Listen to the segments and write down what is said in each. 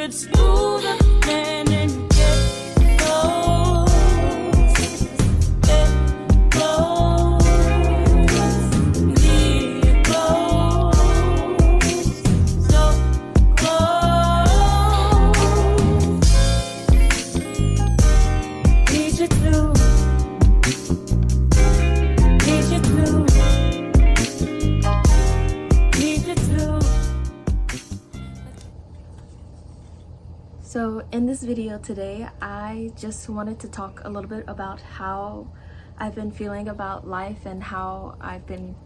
drip smoother than it gets close. Get close. Need you close. So close. Need you to. Need you to. Need you to. So in this video today, I just wanted to talk a little bit about how I've been feeling about life and how I've been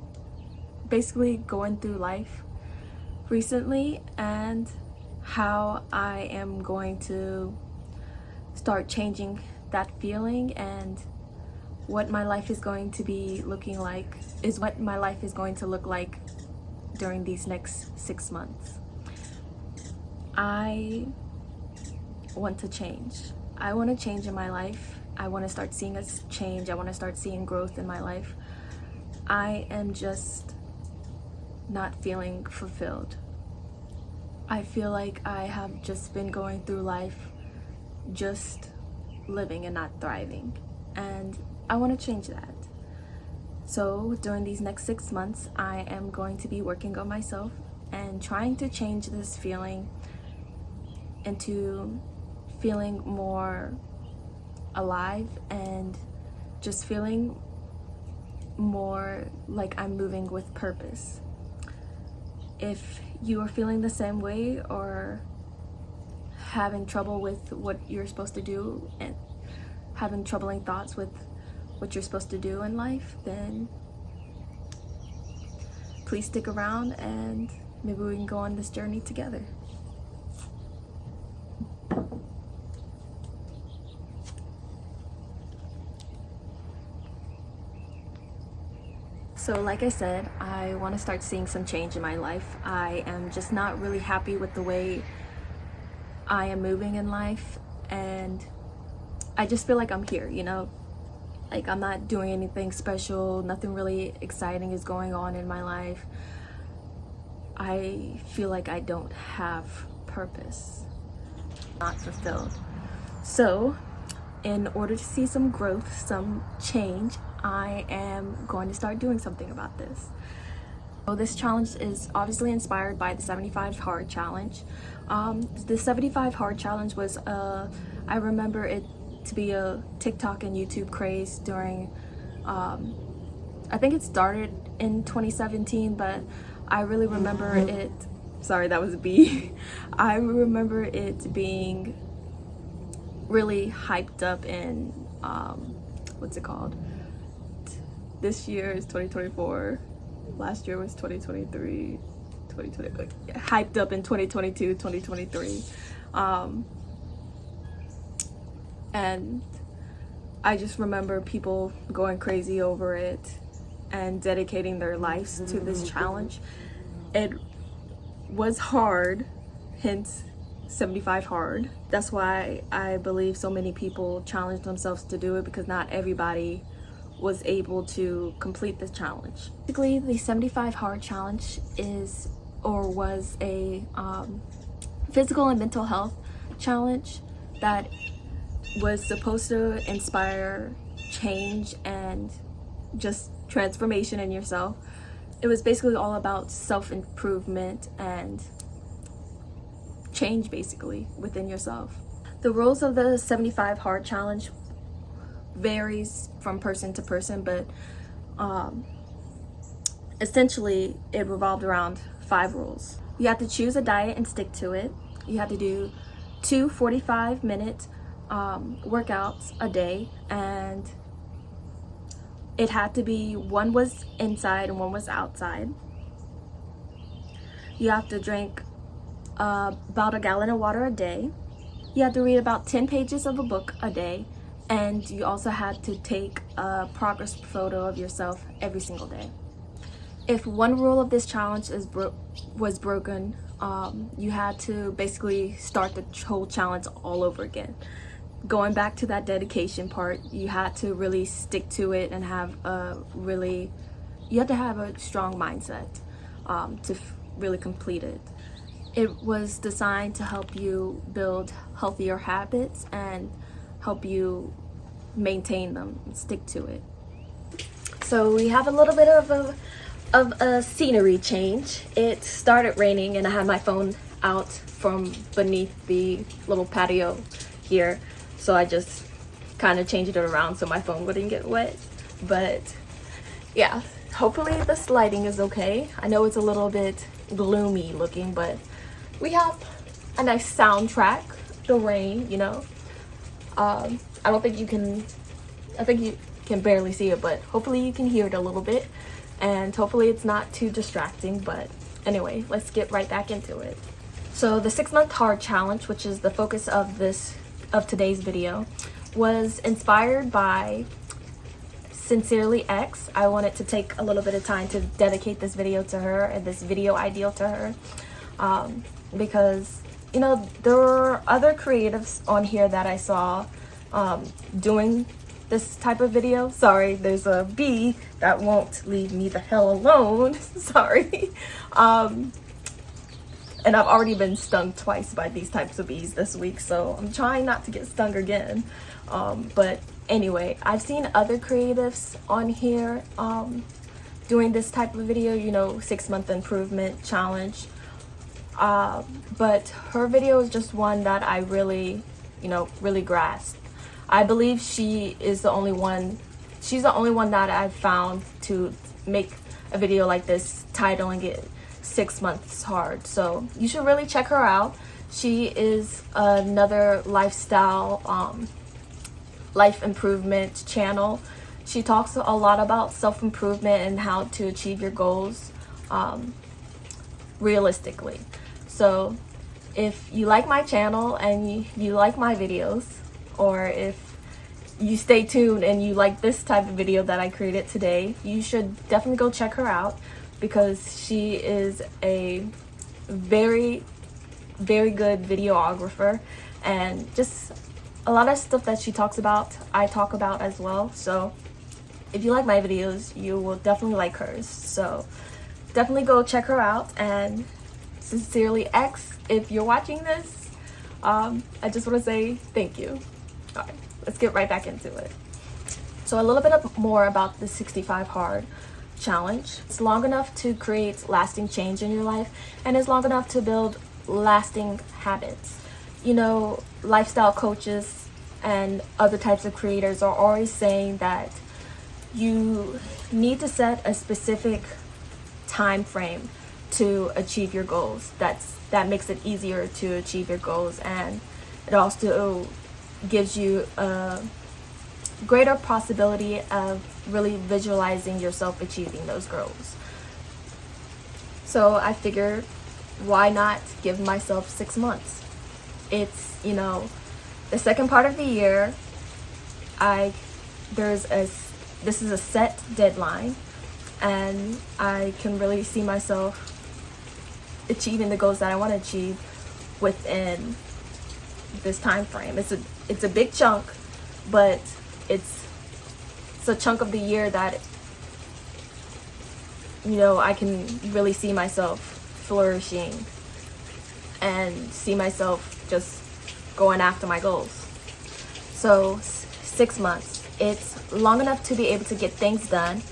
basically going through life recently, and how I am going to start changing that feeling, and what my life is going to be looking like is what my life is going to look like during these next 6 months. I want to change. I want to change in my life. I want to start seeing a change. I want to start seeing growth in my life. I am just not feeling fulfilled. I feel like I have just been going through life just living and not thriving, and I want to change that. So during these next 6 months, I am going to be working on myself and trying to change this feeling into feeling more alive and just feeling more like I'm moving with purpose. If you are feeling the same way or having trouble with what you're supposed to do and having troubling thoughts with what you're supposed to do in life, then please stick around and maybe we can go on this journey together. So like I said, I want to start seeing some change in my life. I am just not really happy with the way I am moving in life, and I just feel like I'm here, you know? Like I'm not doing anything special, nothing really exciting is going on in my life. I feel like I don't have purpose, not fulfilled. So in order to see some growth, some change, I am going to start doing something about this. So this challenge is obviously inspired by the 75 Hard Challenge. The 75 Hard Challenge was, I remember it to be a TikTok and YouTube craze during, I think it started in 2017, but I really remember it, sorry that was a B. I remember it being really hyped up in, what's it called? This year is 2024, last year was 2023, hyped up in 2022, 2023. And I just remember people going crazy over it and dedicating their lives to this challenge. It was hard, hence 75 hard. That's why I believe so many people challenged themselves to do it, because not everybody was able to complete this challenge. Basically, the 75 Hard Challenge is or was a physical and mental health challenge that was supposed to inspire change and just transformation in yourself. It was basically all about self-improvement and change basically within yourself. The rules of the 75 Hard Challenge varies from person to person, but essentially it revolved around 5 rules. You have to choose a diet and stick to it. You have to do 2 45-minute workouts a day, and it had to be, one was inside and one was outside. You have to drink about a gallon of water a day. You have to read about 10 pages of a book a day, and you also had to take a progress photo of yourself every single day. If one rule of this challenge was broken, you had to basically start the whole challenge all over again. Going back to that dedication part, you had to really stick to it and have you had to have a strong mindset to really complete it. It was designed to help you build healthier habits and help you maintain them and stick to it. So we have a little bit of a scenery change. It started raining and I had my phone out from beneath the little patio here, so I just kind of changed it around so my phone wouldn't get wet. But yeah, hopefully this lighting is okay. I know it's a little bit gloomy looking, but we have a nice soundtrack, the rain, you know. I don't think you can, I think you can barely see it, but hopefully you can hear it a little bit, and hopefully it's not too distracting. But anyway, let's get right back into it. So the 6-month hard challenge, which is the focus of today's video, was inspired by Sincerely X. I wanted to take a little bit of time to dedicate this video to her and this video ideal to her, because you know there were other creatives on here that I saw doing this type of video. Sorry, there's a bee that won't leave me the hell alone. Sorry. And I've already been stung twice by these types of bees this week, so I'm trying not to get stung again. But anyway, I've seen other creatives on here doing this type of video, you know, 6-month improvement challenge. But her video is just one that I really, you know, really grasped. I believe she is the only one, she's the only one that I've found to make a video like this, titling it 6 months hard. So you should really check her out. She is another lifestyle, life improvement channel. She talks a lot about self-improvement and how to achieve your goals realistically. So if you like my channel and you like my videos, or if you stay tuned and you like this type of video that I created today, you should definitely go check her out, because she is a very, very good videographer, and just a lot of stuff that she talks about, I talk about as well. So if you like my videos, you will definitely like hers. So definitely go check her out. And Sincerely X, if you're watching this, I just want to say thank you. All right, let's get right back into it. So a little bit more about the 65 hard challenge. It's long enough to create lasting change in your life, and it's long enough to build lasting habits. You know, lifestyle coaches and other types of creators are always saying that you need to set a specific time frame to achieve your goals. That makes it easier to achieve your goals, and it also gives you a greater possibility of really visualizing yourself achieving those goals. So I figured, why not give myself 6 months? It's, you know, the second part of the year. This is a set deadline, and I can really see myself achieving the goals that I want to achieve within this time frame. It's a big chunk, but it's a chunk of the year that, you know, I can really see myself flourishing and see myself just going after my goals. So 6 months, it's long enough to be able to get things done,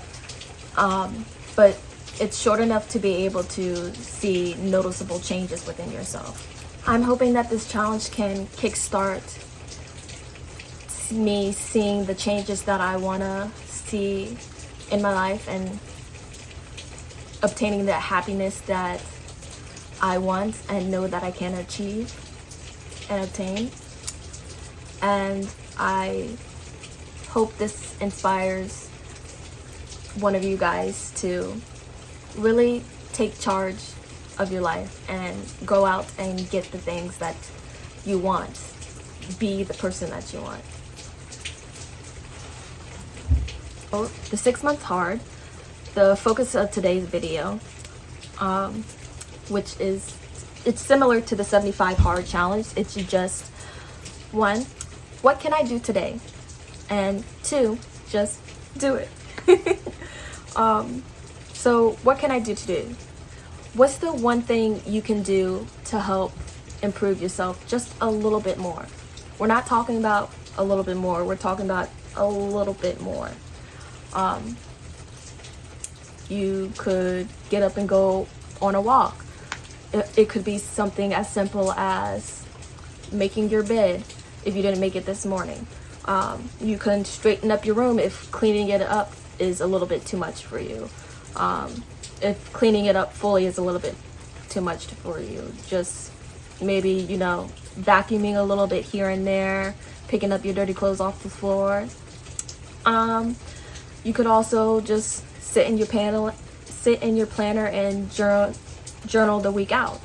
but it's short enough to be able to see noticeable changes within yourself. I'm hoping that this challenge can kickstart me seeing the changes that I want to see in my life and obtaining the happiness that I want and know that I can achieve and obtain. And I hope this inspires one of you guys to really take charge of your life and go out and get the things that you want. Be the person that you want. So, the 6 months hard, the focus of today's video, which is, it's similar to the 75 hard challenge. It's just 1, what can I do today? And 2, just do it. So what can I do today? what's the one thing you can do to help improve yourself just a little bit more? We're not talking about a little bit more, we're talking about a little bit more. You could get up and go on a walk. It could be something as simple as making your bed if you didn't make it this morning. You can straighten up your room if cleaning it up is a little bit too much for you. If cleaning it up fully is a little bit too much for you, just maybe, you know, vacuuming a little bit here and there, picking up your dirty clothes off the floor. You could also just sit in your planner and journal the week out,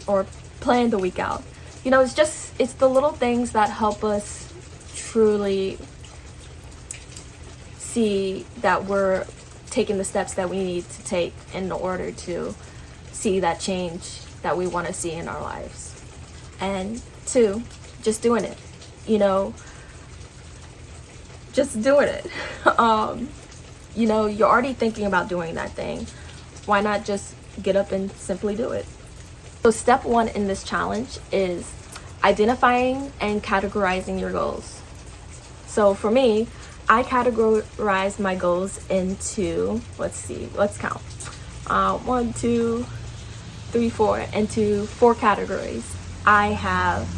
or plan the week out. You know, it's the little things that help us truly see that we're taking the steps that we need to take in order to see that change that we want to see in our lives. And 2, just doing it, you know, just doing it. You know, you're already thinking about doing that thing. Why not just get up and simply do it? So step 1 in this challenge is identifying and categorizing your goals. So for me, I categorize my goals into, let's count. 1, 2, 3, 4, into 4 categories. I have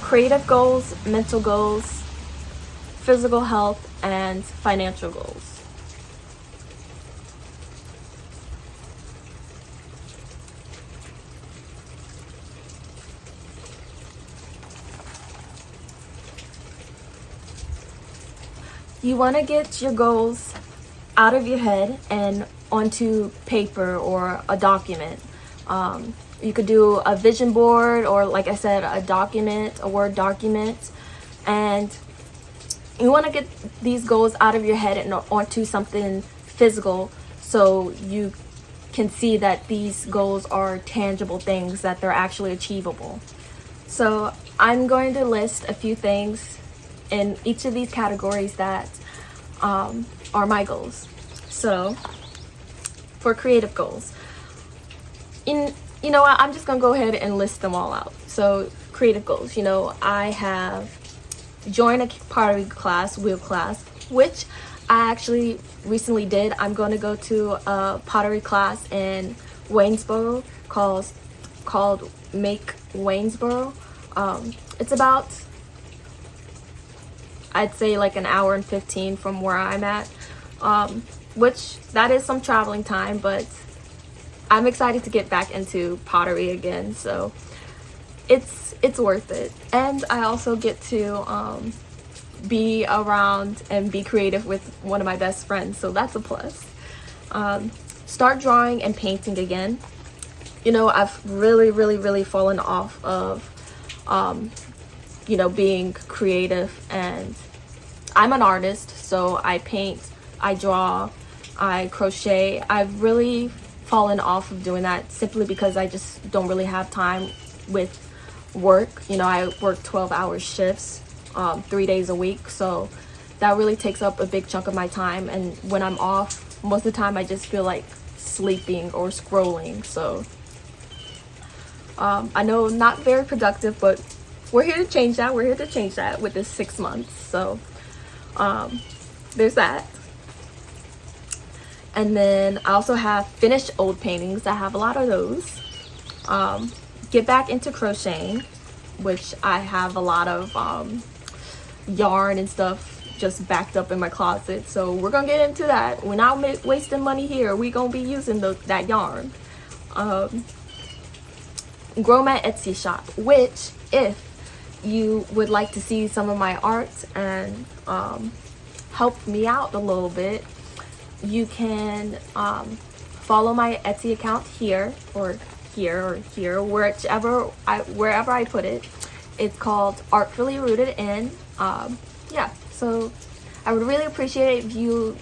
creative goals, mental goals, physical health, and financial goals. You want to get your goals out of your head and onto paper or a document. You could do a vision board, or like I said, a Word document. And you want to get these goals out of your head and onto something physical, so you can see that these goals are tangible things, that they're actually achievable. So I'm going to list a few things in each of these categories that are my goals. So for creative goals, you know what, I'm just gonna go ahead and list them all out. So creative goals, you know, I have joined a pottery class, wheel class, which I actually recently did. I'm going to go to a pottery class in Waynesboro called Make Waynesboro. It's about, I'd say, like an hour and 15 from where I'm at, which that is some traveling time, but I'm excited to get back into pottery again, so it's worth it. And I also get to be around and be creative with one of my best friends, so that's a plus. Start drawing and painting again. You know, I've really fallen off of you know, being creative, and I'm an artist, so I paint, I draw, I crochet. I've really fallen off of doing that simply because I just don't really have time with work. You know, I work 12-hour shifts 3 days a week, so that really takes up a big chunk of my time. And when I'm off, most of the time I just feel like sleeping or scrolling. So I know, not very productive, but we're here to change that. We're here to change that with this 6 months. So there's that. And then I also have finished old paintings. I have a lot of those. Get back into crocheting, which I have a lot of yarn and stuff just backed up in my closet. So we're gonna get into that. We're not wasting money here. We're gonna be using that yarn. Grow my Etsy shop, which, if you would like to see some of my art and help me out a little bit, you can follow my Etsy account here, or wherever I put it. It's called Artfully Rooted In. Yeah, so I would really appreciate it if you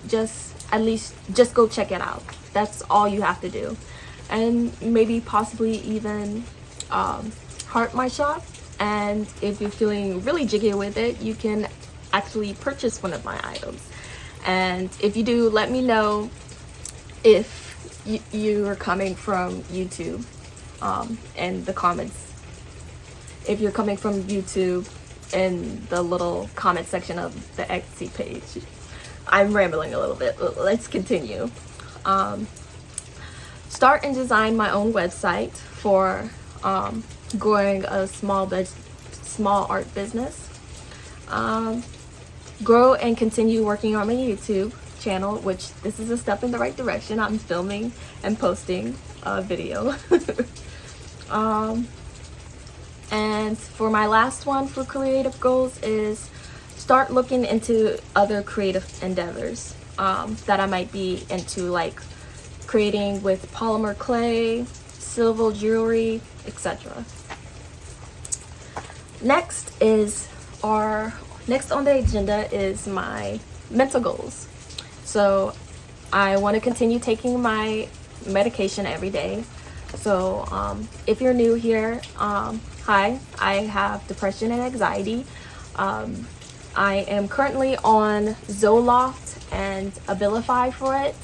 at least go check it out. That's all you have to do. And maybe possibly even heart my shop. And if you're feeling really jiggy with it, you can actually purchase one of my items. And if you do, let me know if you are coming from YouTube, in the comments. If you're coming from YouTube, in the little comment section of the Etsy page. I'm rambling a little bit, but let's continue. Start and design my own website for growing a small art business. Grow and continue working on my YouTube channel, which this is a step in the right direction. I'm filming and posting a video. And for my last one for creative goals is start looking into other creative endeavors that I might be into, like creating with polymer clay, silver jewelry, etc. Next on the agenda is my mental goals. So I want to continue taking my medication every day. So if you're new here, hi, I have depression and anxiety. I am currently on Zoloft and Abilify for it,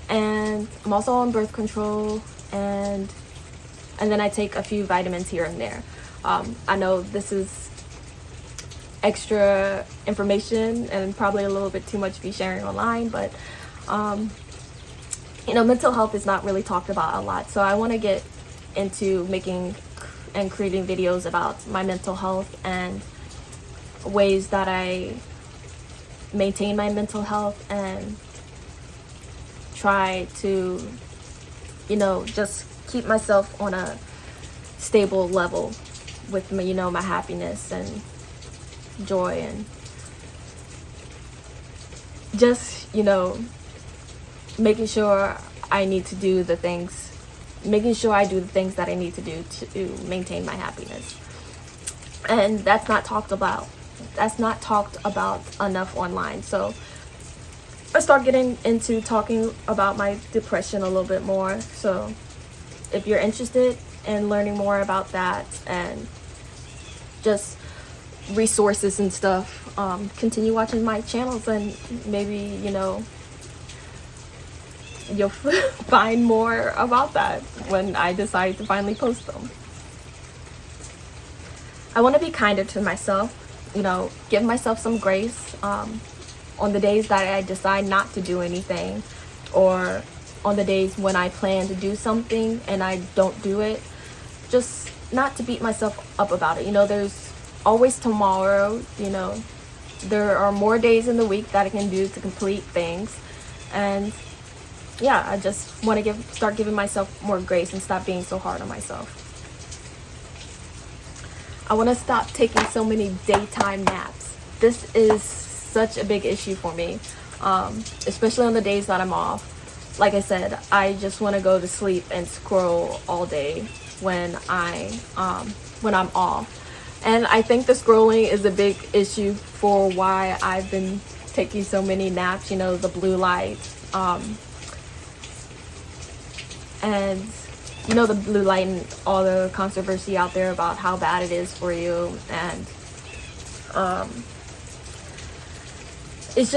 and I'm also on birth control, and then I take a few vitamins here and there. I know this is extra information and probably a little bit too much to be sharing online, but mental health is not really talked about a lot, so I want to get into making and creating videos about my mental health and ways that I maintain my mental health and try to just keep myself on a stable level with my happiness and joy, and just making sure I do the things that I need to do to maintain my happiness. And that's not talked about enough online. So I start getting into talking about my depression a little bit more. So if you're interested in learning more about that and just resources and stuff, continue watching my channels, and maybe you'll find more about that when I decide to finally post them. I want to be kinder to myself, give myself some grace on the days that I decide not to do anything, or on the days when I plan to do something and I don't do it. Just not to beat myself up about it. There's always tomorrow. There are more days in the week that I can do to complete things, and yeah, I just want to start giving myself more grace and stop being so hard on myself. I want to stop taking so many daytime naps. This is such a big issue for me, especially on the days that I'm off. Like I said, I just want to go to sleep and scroll all day when I'm off. And I think the scrolling is a big issue for why I've been taking so many naps, the blue light. And the blue light and all the controversy out there about how bad it is for you, and it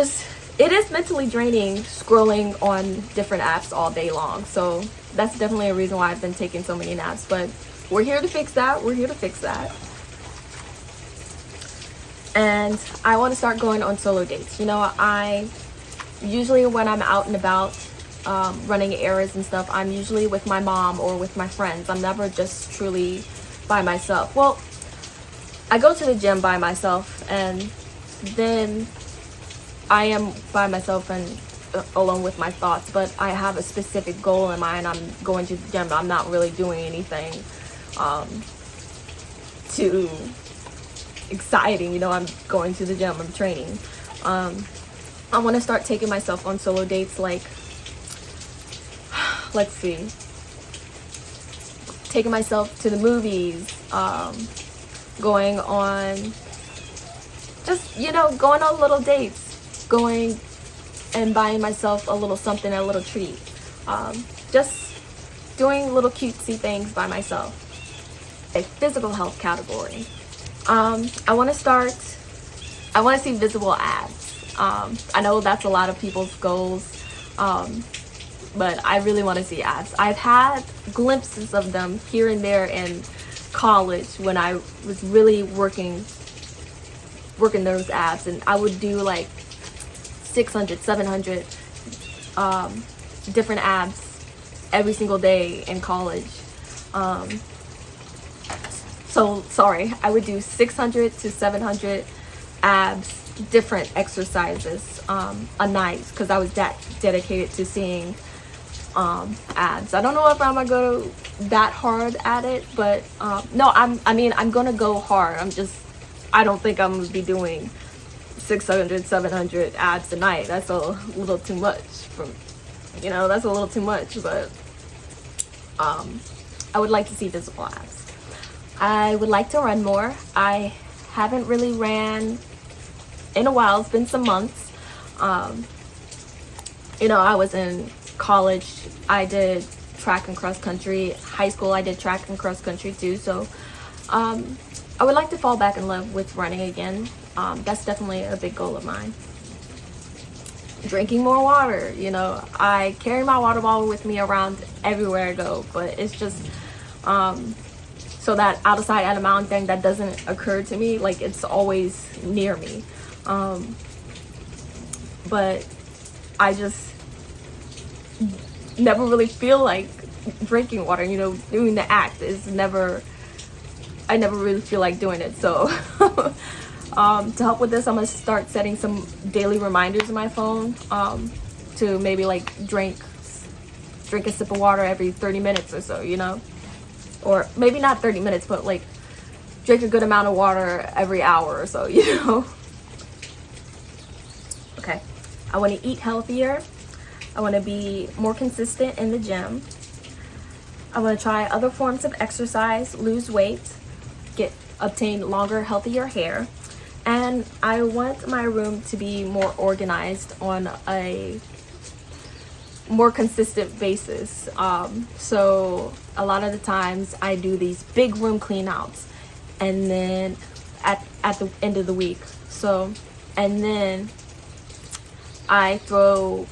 is mentally draining scrolling on different apps all day long. So that's definitely a reason why I've been taking so many naps, but we're here to fix that. And I want to start going on solo dates. I usually, when I'm out and about running errands and stuff, I'm usually with my mom or with my friends. I'm never just truly by myself. Well, I go to the gym by myself, and then I am by myself and alone with my thoughts, but I have a specific goal in mind. I'm going to the gym. I'm not really doing anything too exciting. I'm going to the gym. I'm training. I want to start taking myself on solo dates, like, let's see, taking myself to the movies, going on little dates, going and buying myself a little something, a little treat, just doing little cutesy things by myself. A physical health category. I want to see visible abs. I know that's a lot of people's goals. but I really want to see abs. I've had glimpses of them here and there in college when I was really working those abs, and I would do like 600, 700 different abs every single day in college. So sorry, I would do 600 to 700 abs, different exercises a night, because I was that dedicated to seeing abs. I don't know if I'm gonna go that hard at it, but no, I'm gonna go hard. I don't think I'm gonna be doing 600, 700 abs a night. That's a little too much that's a little too much, but I would like to see visible abs. I would like to run more. I haven't really ran in a while. It's been some months. I was in college. I did track and cross country. High school, I did track and cross country too. So I would like to fall back in love with running again. That's definitely a big goal of mine. Drinking more water. I carry my water bottle with me around everywhere I go, but it's just so that out of sight, out of mind thing that doesn't occur to me. Like, it's always near me. But I just never really feel like drinking water. Doing the act is I never really feel like doing it. So to help with this, I'm gonna start setting some daily reminders in my phone to maybe like drink a sip of water every 30 minutes or so, or maybe not 30 minutes, but like drink a good amount of water every hour or so, Okay, I want to eat healthier. I want to be more consistent in the gym. I want to try other forms of exercise, lose weight, obtain longer, healthier hair. And I want my room to be more organized on a more consistent basis. So a lot of the times I do these big room clean outs, and then at the end of the week. And then I throw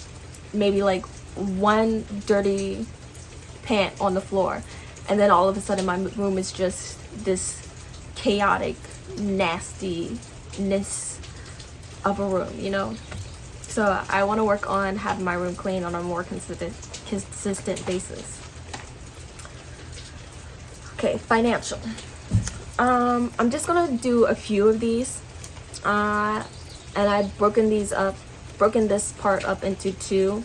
maybe like one dirty pant on the floor, and then all of a sudden my room is just this chaotic nastiness of a room. So I want to work on having my room clean on a more consistent basis. Okay, financial. I'm just gonna do a few of these, and I've broken this part up into two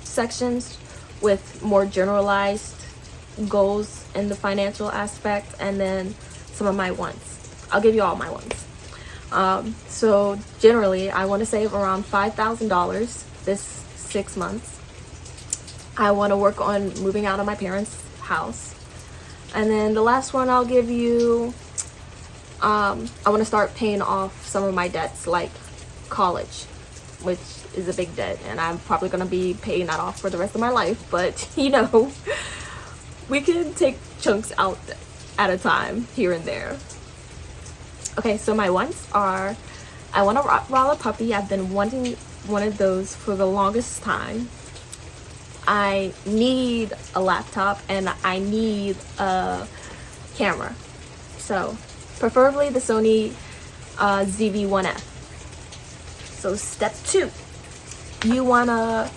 sections with more generalized goals in the financial aspect, and then some of my wants. I'll give you all my wants. So generally, I want to save around $5,000 this 6 months. I want to work on moving out of my parents' house. And then the last one I'll give you, I want to start paying off some of my debts, like college, which is a big debt, and I'm probably going to be paying that off for the rest of my life. But, we can take chunks out at a time here and there. Okay, so my wants are, I want a Rottweiler puppy. I've been wanting one of those for the longest time. I need a laptop, and I need a camera. So preferably the Sony ZV-1F. So step 2, you want to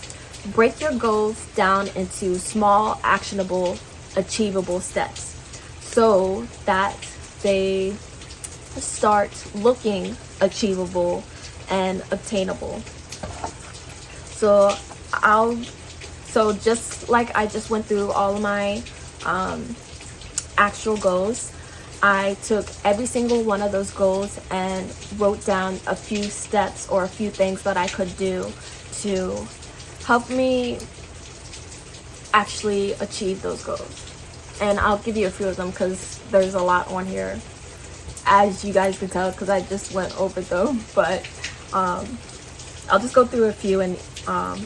break your goals down into small, actionable, achievable steps so that they start looking achievable and obtainable. So just like I just went through all of my actual goals, I took every single one of those goals and wrote down a few steps or a few things that I could do to help me actually achieve those goals. And I'll give you a few of them because there's a lot on here, as you guys can tell, because I just went over them. But I'll just go through a few in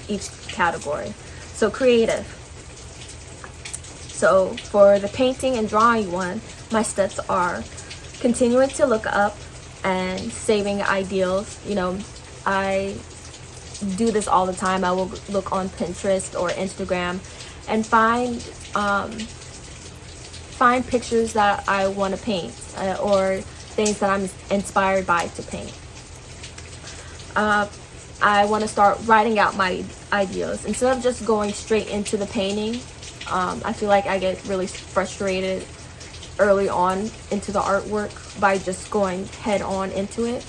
each category. So creative. So for the painting and drawing one, my steps are continuing to look up and saving ideals. I do this all the time. I will look on Pinterest or Instagram and find pictures that I want to paint, or things that I'm inspired by to paint. I want to start writing out my ideas instead of just going straight into the painting. I feel like I get really frustrated early on into the artwork by just going head on into it.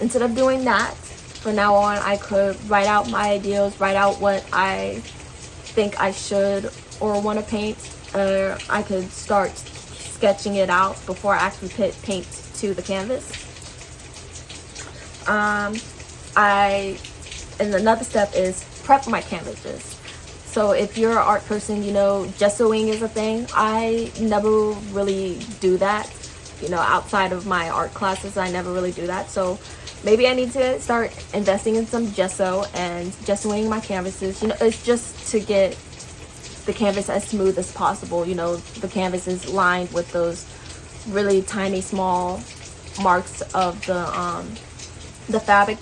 Instead of doing that, from now on, I could write out my ideas, write out what I think I should or want to paint. I could start sketching it out before I actually put paint to the canvas. And another step is prep my canvases. So if you're an art person, you know, gessoing is a thing. I never really do that. You know, outside of my art classes, I never really do that. So maybe I need to start investing in some gesso and gessoing my canvases. You know, it's just to get the canvas as smooth as possible. You know, the canvas is lined with those really tiny, small marks of the fabric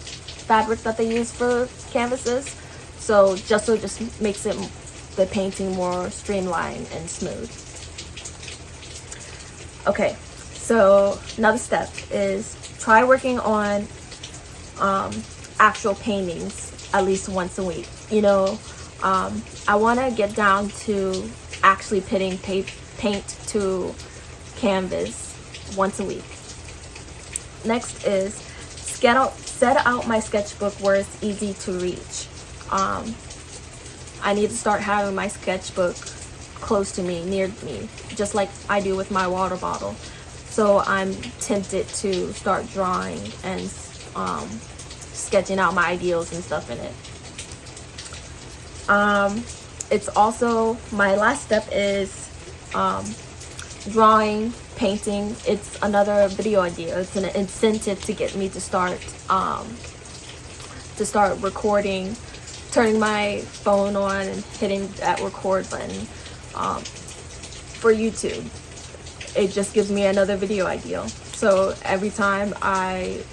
that they use for canvases. So gesso just makes the painting more streamlined and smooth. Okay, so another step is try working on actual paintings at least once a week. You know, I want to get down to actually putting paint to canvas once a week. Next is set out my sketchbook where it's easy to reach. I need to start having my sketchbook close to me, near me, just like I do with my water bottle. So I'm tempted to start drawing and sketching out my ideals and stuff in it. It's also, my last step is drawing, painting. It's another video idea. It's an incentive to get me to start recording, turning my phone on and hitting that record button for YouTube. It just gives me another video idea. So every time I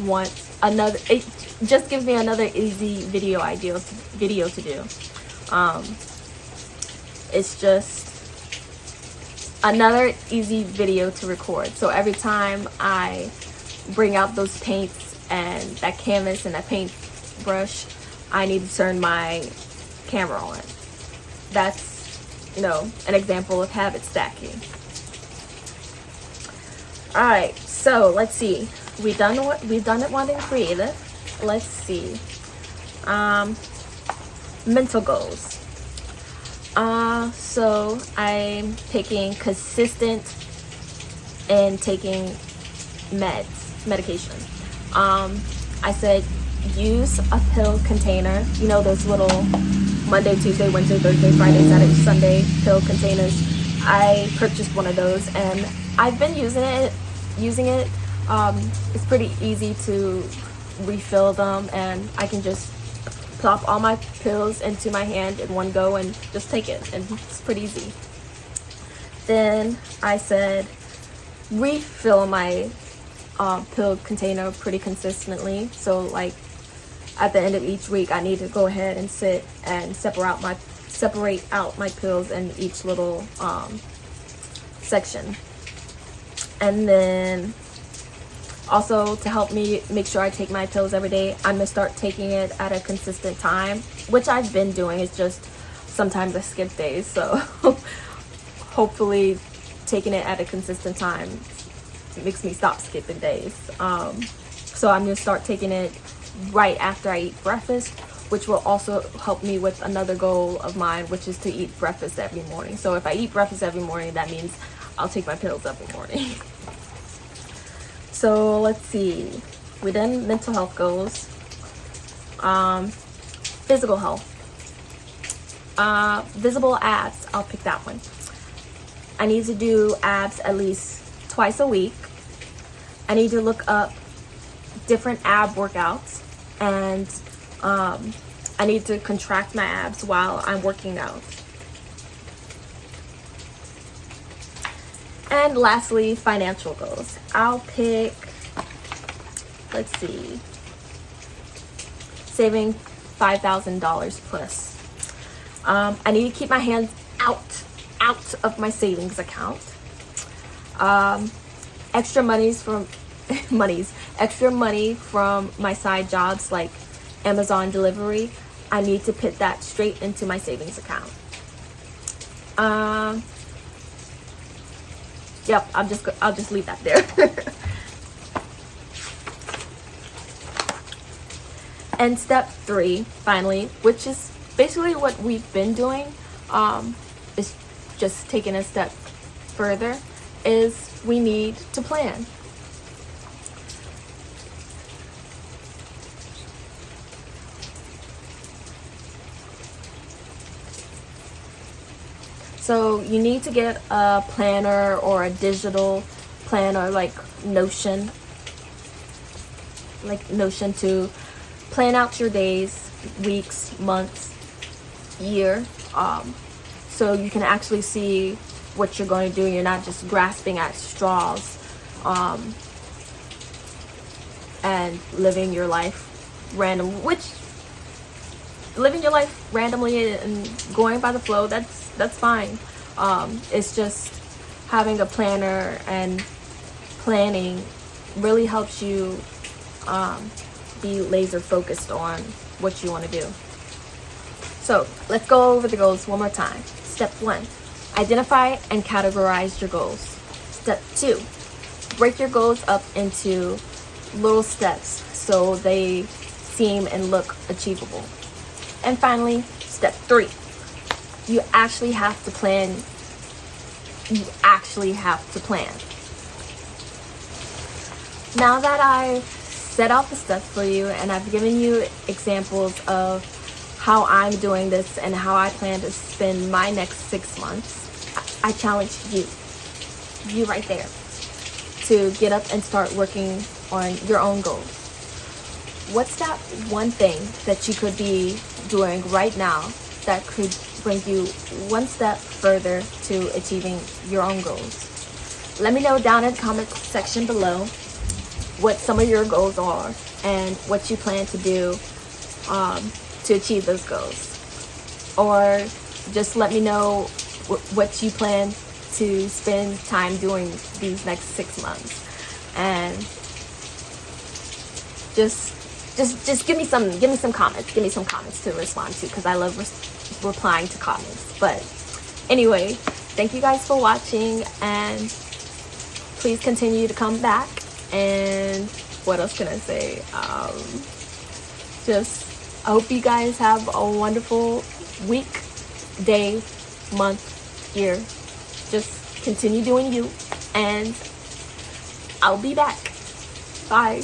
want another, it just gives me another easy video to do. It's just another easy video to record. So every time I bring out those paints and that canvas and that paint brush, I need to turn my camera on. That's, you know, an example of habit stacking. Alright, so let's see. We've done it wanting creative. Let's see. Mental goals. So I'm picking consistent and taking medication. I said use a pill container. You know, those little Monday, Tuesday, Wednesday, Thursday, Friday, Saturday, Sunday pill containers. I purchased one of those and I've been using it. It's pretty easy to refill them, and I can just plop all my pills into my hand in one go and just take it, and it's pretty easy. Then I said refill my pill container pretty consistently. So like at the end of each week, I need to go ahead and sit and separate out my pills in each little section. And then also, to help me make sure I take my pills every day, I'm gonna start taking it at a consistent time, which I've been doing. It's just sometimes I skip days, so hopefully taking it at a consistent time makes me stop skipping days. So I'm gonna start taking it right after I eat breakfast, which will also help me with another goal of mine, which is to eat breakfast every morning. So if I eat breakfast every morning, that means I'll take my pills every morning. So let's see, we done mental health goals. Physical health. Visible abs, I'll pick that one. I need to do abs at least twice a week. I need to look up different ab workouts, and I need to contract my abs while I'm working out. And lastly, financial goals. I'll pick, let's see, saving $5,000 plus. I need to keep my hands out of my savings account. Extra monies from extra money from my side jobs like Amazon delivery, I need to put that straight into my savings account. Yep, I'll just leave that there. And step 3, finally, which is basically what we've been doing, is just taking a step further, is we need to plan. So you need to get a planner or a digital planner like Notion to plan out your days, weeks, months, year, so you can actually see what you're going to do. You're not just grasping at straws and living your life randomly and going by the flow. That's fine. It's just having a planner and planning really helps you be laser focused on what you want to do. So let's go over the goals one more time. Step 1, identify and categorize your goals. Step 2, break your goals up into little steps so they seem and look achievable. And finally, step 3, you actually have to plan. Now that I've set out the steps for you and I've given you examples of how I'm doing this and how I plan to spend my next 6 months, I challenge you right there, to get up and start working on your own goals. What's that one thing that you could be doing right now that could bring you one step further to achieving your own goals? Let me know down in the comment section below what some of your goals are and what you plan to do to achieve those goals. Or just let me know what you plan to spend time doing these next 6 months. And just give me some comments. Give me some comments to respond to, because I love replying to comments. But anyway, thank you guys for watching, and please continue to come back. And what else can I say? I hope you guys have a wonderful week, day, month, year. Just continue doing you, and I'll be back. Bye.